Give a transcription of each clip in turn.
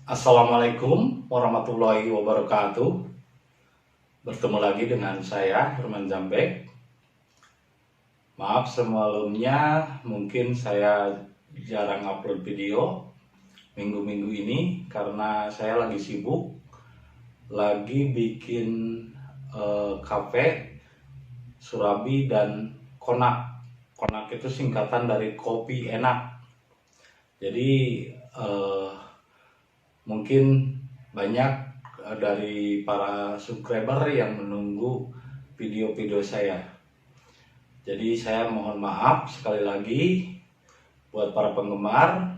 Assalamualaikum warahmatullahi wabarakatuh. Bertemu lagi dengan saya, Herman Jambek. Maaf sebelumnya, mungkin saya jarang upload video minggu-minggu ini karena saya lagi sibuk, lagi bikin kafe, surabi, dan konak. Konak itu singkatan dari kopi enak. Jadi mungkin banyak dari para subscriber yang menunggu video-video saya. Jadi saya mohon maaf sekali lagi buat para penggemar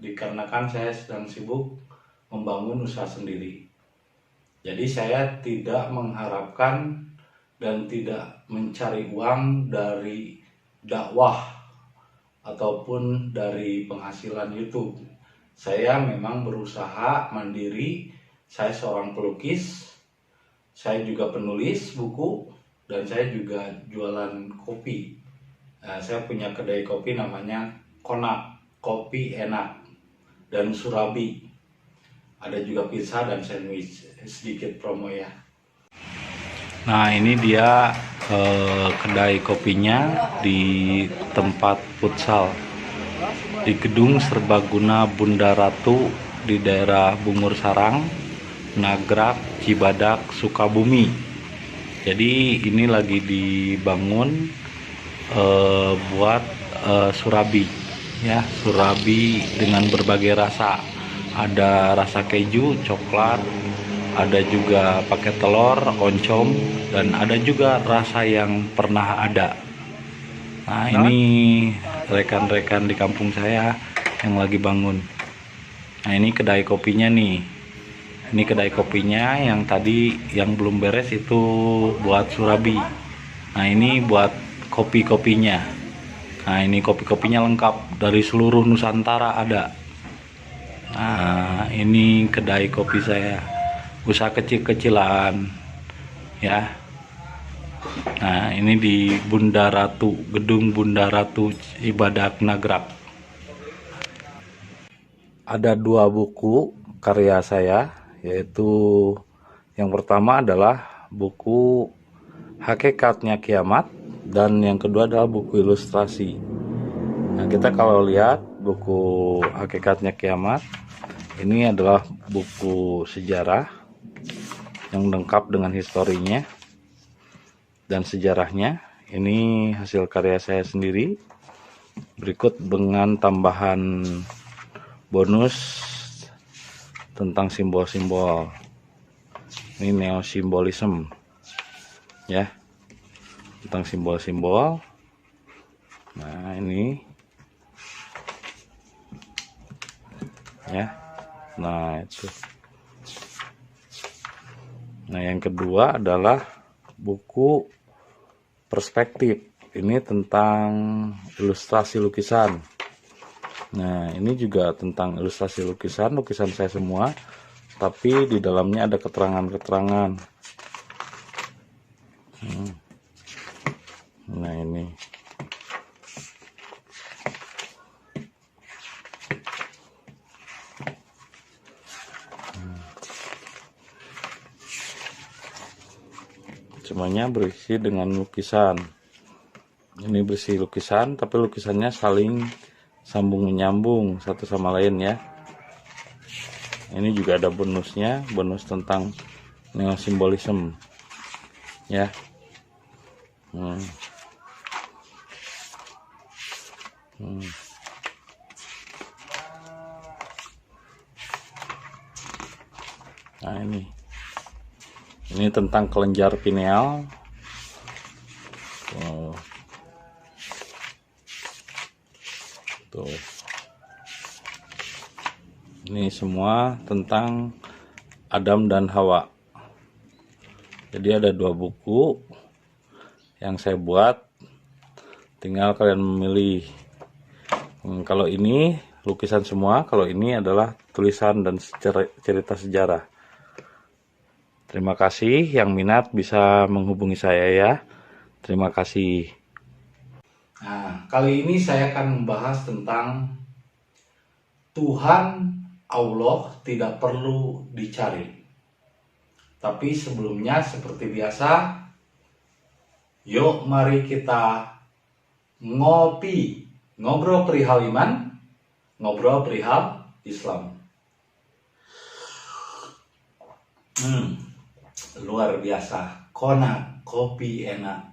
dikarenakan saya sedang sibuk membangun usaha sendiri. Jadi saya tidak mengharapkan dan tidak mencari uang dari dakwah ataupun dari penghasilan YouTube. Saya memang berusaha mandiri. Saya seorang pelukis, saya juga penulis buku, dan saya juga jualan kopi. Saya punya kedai kopi namanya Konak, kopi enak, dan surabi. Ada juga pizza dan sandwich. Sedikit promo ya. Nah, ini dia kedai kopinya di tempat futsal di Gedung Serbaguna Bunda Ratu di daerah Bungur Sarang, Nagrak, Cibadak, Sukabumi. Jadi ini lagi dibangun buat surabi ya, surabi dengan berbagai rasa. Ada rasa keju, coklat, ada juga pakai telur, oncom, dan ada juga rasa yang pernah ada. Nah, ini rekan-rekan di kampung saya yang lagi bangun. Nah, ini kedai kopinya nih. Ini kedai kopinya yang tadi yang belum beres itu buat surabi. Nah, ini buat kopi-kopinya. Nah, ini kopi-kopinya lengkap dari seluruh Nusantara ada. Nah, ini kedai kopi saya. Usaha kecil-kecilan ya. Nah, ini di Bunda Ratu, Gedung Bunda Ratu Cibadak, Nagrak. Ada dua buku karya saya, yaitu yang pertama adalah buku Hakikatnya Kiamat, dan yang kedua adalah buku ilustrasi. Nah, kita kalau lihat buku Hakikatnya Kiamat, ini adalah buku sejarah yang lengkap dengan historinya dan sejarahnya. Ini hasil karya saya sendiri, berikut dengan tambahan bonus tentang simbol-simbol. Ini neosimbolisme ya, tentang simbol-simbol. Nah, ini ya. Nah, itu. Nah, yang kedua adalah buku perspektif. Ini tentang ilustrasi lukisan. Nah, ini juga tentang ilustrasi lukisan saya semua, tapi di dalamnya ada keterangan-keterangan. Nah, ini. Semuanya berisi dengan lukisan. Ini berisi lukisan, tapi lukisannya saling sambung menyambung satu sama lain ya. Ini juga ada bonusnya, bonus tentang neosimbolisme ya. Nah, ini tentang kelenjar pineal. Tuh. Ini semua tentang Adam dan Hawa. Jadi ada dua buku yang saya buat, tinggal kalian memilih. Kalau ini lukisan semua, kalau ini adalah tulisan dan cerita sejarah. Terima kasih, yang minat bisa menghubungi saya ya. Terima kasih. Nah, kali ini saya akan membahas tentang Tuhan Allah tidak perlu dicari. Tapi sebelumnya seperti biasa, yuk mari kita ngobrol perihal iman, ngobrol perihal Islam. Luar biasa, kopi enak.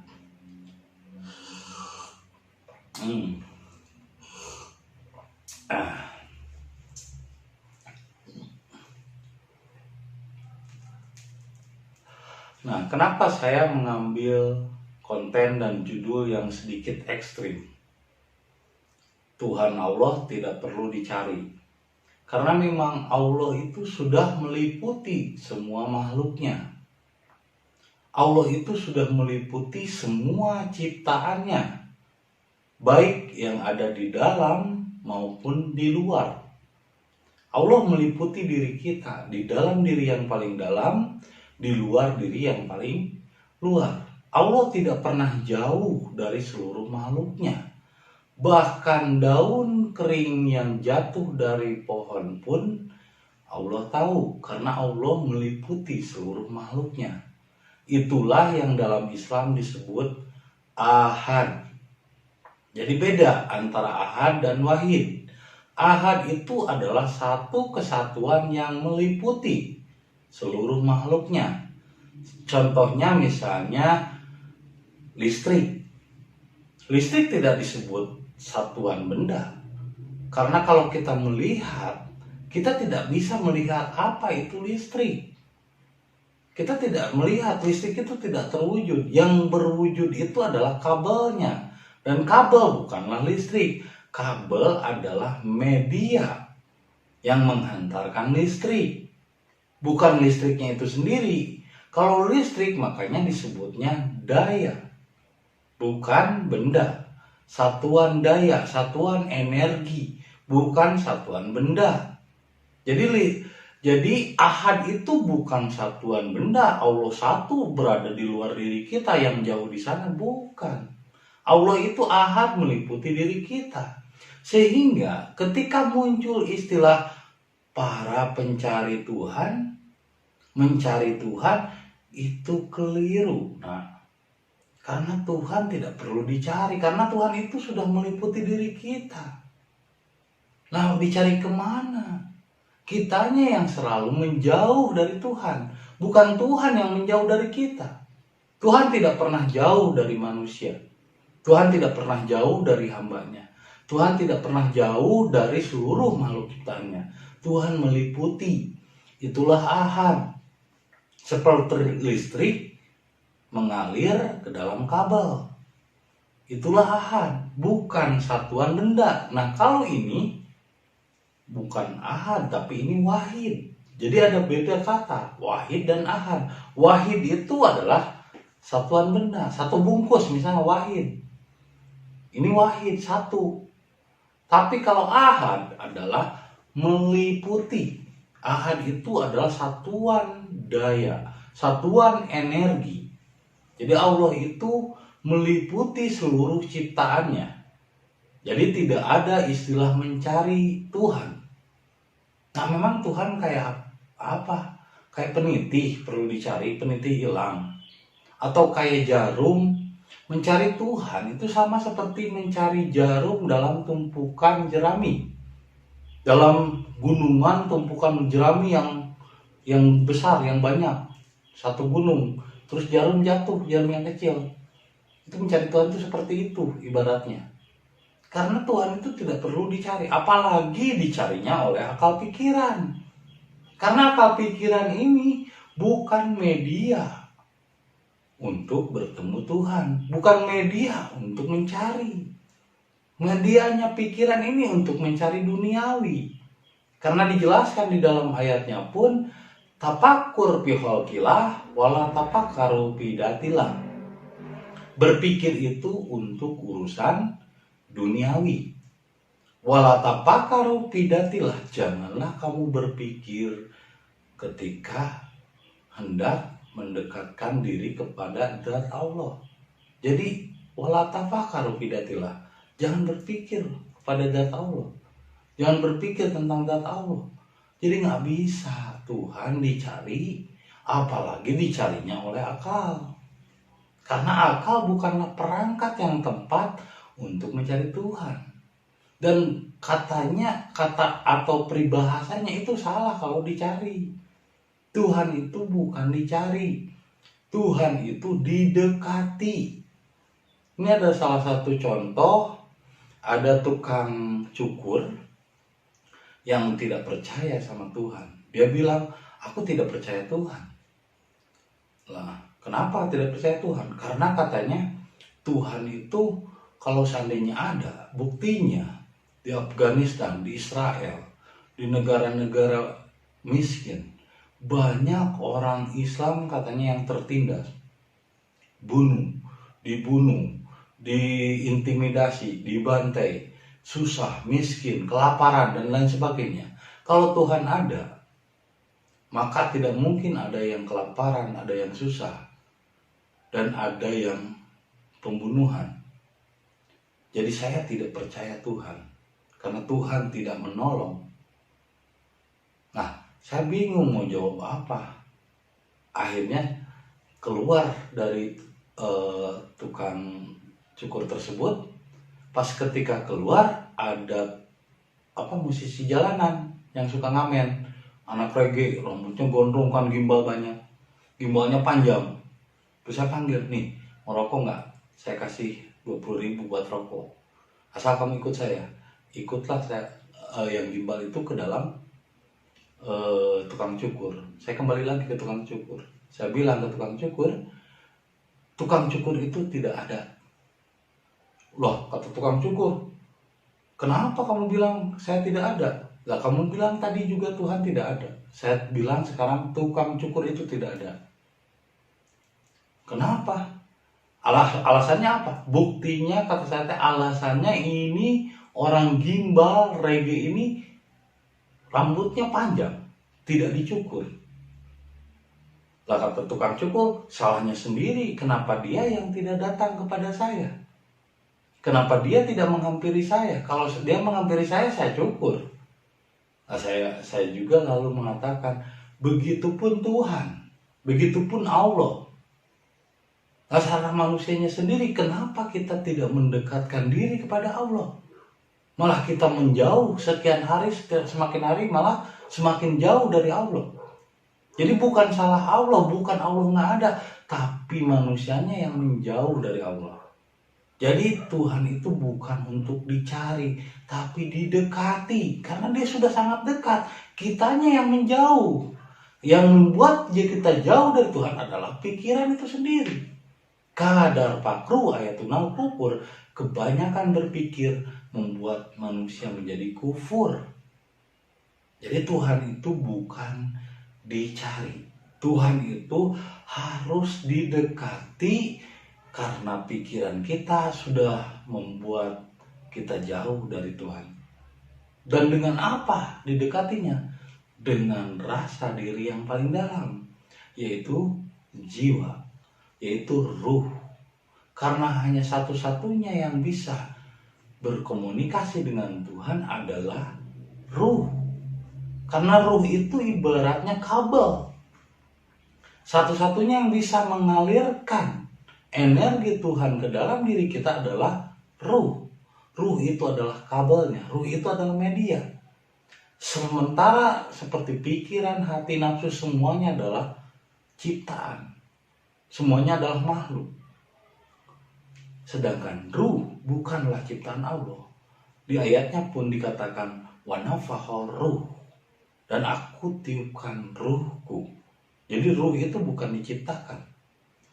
Nah, kenapa saya mengambil konten dan judul yang sedikit ekstrim? Tuhan Allah tidak perlu dicari. Karena memang Allah itu sudah meliputi semua makhluknya. Allah itu sudah meliputi semua ciptaannya, baik yang ada di dalam maupun di luar. Allah meliputi diri kita, di dalam diri yang paling dalam, di luar diri yang paling luar. Allah tidak pernah jauh dari seluruh makhluknya. Bahkan daun kering yang jatuh dari pohon pun Allah tahu, karena Allah meliputi seluruh makhluknya. Itulah yang dalam Islam disebut ahad. Jadi beda antara ahad dan wahid. Ahad itu adalah satu kesatuan yang meliputi seluruh makhluknya. Contohnya misalnya listrik. Listrik tidak disebut satuan benda. Karena kalau kita melihat, kita tidak bisa melihat apa itu listrik. Kita tidak melihat, listrik itu tidak terwujud. Yang berwujud itu adalah kabelnya. Dan kabel bukanlah listrik. Kabel adalah media yang menghantarkan listrik. Bukan listriknya itu sendiri. Kalau listrik makanya disebutnya daya, bukan benda. Satuan daya, satuan energi, bukan satuan benda. Jadi ahad itu bukan satuan benda. Allah satu berada di luar diri kita, yang jauh di sana bukan. Allah itu ahad meliputi diri kita. Sehingga ketika muncul istilah para pencari Tuhan, mencari Tuhan, itu keliru. Nah, karena Tuhan tidak perlu dicari, karena Tuhan itu sudah meliputi diri kita. Nah, dicari kemana? Kitanya yang selalu menjauh dari Tuhan, bukan Tuhan yang menjauh dari kita. Tuhan tidak pernah jauh dari manusia. Tuhan tidak pernah jauh dari hambanya. Tuhan tidak pernah jauh dari seluruh makhluk ciptaannya. Tuhan meliputi. Itulah ahad. Seperti listrik mengalir ke dalam kabel. Itulah ahad, bukan satuan benda. Nah, kalau ini bukan ahad, tapi ini wahid. Jadi ada beda kata, wahid dan ahad. Wahid itu adalah satuan benda, satu bungkus misalnya wahid. Ini wahid, satu. Tapi kalau ahad adalah meliputi. Ahad itu adalah satuan daya, satuan energi. Jadi Allah itu meliputi seluruh ciptaannya. Jadi tidak ada istilah mencari Tuhan. Nah, memang Tuhan kayak apa? Kayak peniti, perlu dicari, peniti hilang. Atau kayak jarum, mencari Tuhan itu sama seperti mencari jarum dalam tumpukan jerami. Dalam gunungan tumpukan jerami yang besar, yang banyak, satu gunung, terus jarum jatuh, jarum yang kecil. Itu mencari Tuhan itu seperti itu ibaratnya. Karena Tuhan itu tidak perlu dicari, apalagi dicarinya oleh akal pikiran. Karena akal pikiran ini bukan media untuk bertemu Tuhan, bukan media untuk mencari. Medianya pikiran ini untuk mencari duniawi. Karena dijelaskan di dalam ayatnya pun, tafakur fi khalqillah wala tafakkaru fi datillah. Berpikir itu untuk urusan duniawi. Wala tafakkaru fi datillah, janganlah kamu berpikir ketika hendak mendekatkan diri kepada zat Allah. Jadi wala tafakkaru fi datillah, jangan berpikir kepada zat Allah. Jangan berpikir tentang zat Allah. Jadi nggak bisa Tuhan dicari, apalagi dicarinya oleh akal. Karena akal bukanlah perangkat yang tepat untuk mencari Tuhan. Dan kata atau peribahasanya itu salah kalau dicari. Tuhan itu bukan dicari, Tuhan itu didekati. Ini ada salah satu contoh, ada tukang cukur yang tidak percaya sama Tuhan. Dia bilang, aku tidak percaya Tuhan. Lah, kenapa tidak percaya Tuhan? Karena katanya Tuhan itu kalau seandainya ada, buktinya di Afghanistan, di Israel, di negara-negara miskin, banyak orang Islam katanya yang tertindas, dibunuh, diintimidasi, dibantai, susah, miskin, kelaparan, dan lain sebagainya. Kalau Tuhan ada, maka tidak mungkin ada yang kelaparan, ada yang susah, dan ada yang pembunuhan. Jadi saya tidak percaya Tuhan, karena Tuhan tidak menolong. Nah, saya bingung mau jawab apa. Akhirnya keluar dari tukang cukur tersebut. Pas ketika keluar, ada musisi jalanan yang suka ngamen, anak reggae, rambutnya gondrong kan, gimbal banyak, gimbalnya panjang. Terus saya panggil, nih mau rokok nggak? Saya kasih 20.000 buat rokok, asal kamu ikut saya. Ikutlah saya yang gimbal itu ke dalam tukang cukur. Saya kembali lagi ke tukang cukur. Saya bilang ke tukang cukur itu tidak ada. Loh, kata tukang cukur, kenapa kamu bilang saya tidak ada? Lah, kamu bilang tadi juga Tuhan tidak ada. Saya bilang sekarang tukang cukur itu tidak ada. Kenapa? Alasannya apa? Buktinya kata saya, alasannya ini orang gimbal reggae ini rambutnya panjang, tidak dicukur. Lah, kata tukang cukur, salahnya sendiri. Kenapa dia yang tidak datang kepada saya? Kenapa dia tidak menghampiri saya? Kalau dia menghampiri saya cukur. Nah, saya juga lalu mengatakan, begitupun Tuhan, begitupun Allah. Nah, salah manusianya sendiri, kenapa kita tidak mendekatkan diri kepada Allah? Malah kita menjauh sekian hari, semakin hari malah semakin jauh dari Allah. Jadi bukan salah Allah, bukan Allah nggak ada, tapi manusianya yang menjauh dari Allah. Jadi Tuhan itu bukan untuk dicari, tapi didekati, karena dia sudah sangat dekat. Kitanya yang menjauh. Yang membuat kita jauh dari Tuhan adalah pikiran itu sendiri. Kadar pakru ayatunal kufur, kebanyakan berpikir membuat manusia menjadi kufur. Jadi Tuhan itu bukan dicari, Tuhan itu harus didekati, karena pikiran kita sudah membuat kita jauh dari Tuhan. Dan dengan apa didekatinya? Dengan rasa diri yang paling dalam, yaitu jiwa, yaitu ruh. Karena hanya satu-satunya yang bisa berkomunikasi dengan Tuhan adalah ruh. Karena ruh itu ibaratnya kabel. Satu-satunya yang bisa mengalirkan energi Tuhan ke dalam diri kita adalah ruh. Ruh itu adalah kabelnya, ruh itu adalah media. Sementara seperti pikiran, hati, nafsu, semuanya adalah ciptaan. Semuanya adalah makhluk. Sedangkan ruh bukanlah ciptaan Allah. Di ayatnya pun dikatakan, wa nafakhar ruh, dan aku tiupkan ruhku. Jadi ruh itu bukan diciptakan.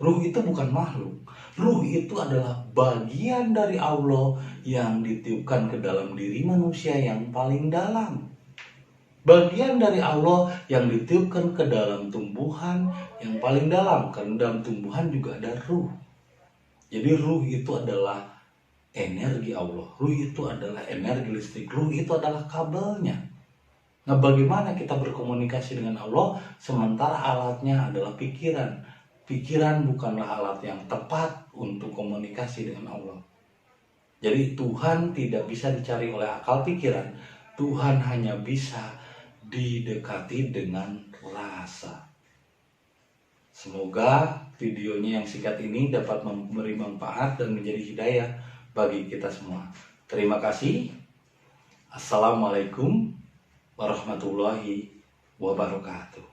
Ruh itu bukan makhluk. Ruh itu adalah bagian dari Allah yang ditiupkan ke dalam diri manusia yang paling dalam. Bagian dari Allah yang ditiupkan ke dalam tumbuhan yang paling dalam. Karena dalam tumbuhan juga ada ruh. Jadi ruh itu adalah energi Allah. Ruh itu adalah energi listrik. Ruh itu adalah kabelnya. Nah, bagaimana kita berkomunikasi dengan Allah sementara alatnya adalah pikiran? Pikiran bukanlah alat yang tepat untuk komunikasi dengan Allah. Jadi Tuhan tidak bisa dicari oleh akal pikiran. Tuhan hanya bisa didekati dengan rasa. Semoga videonya yang singkat ini dapat memberi manfaat dan menjadi hidayah bagi kita semua. Terima kasih. Assalamualaikum warahmatullahi wabarakatuh.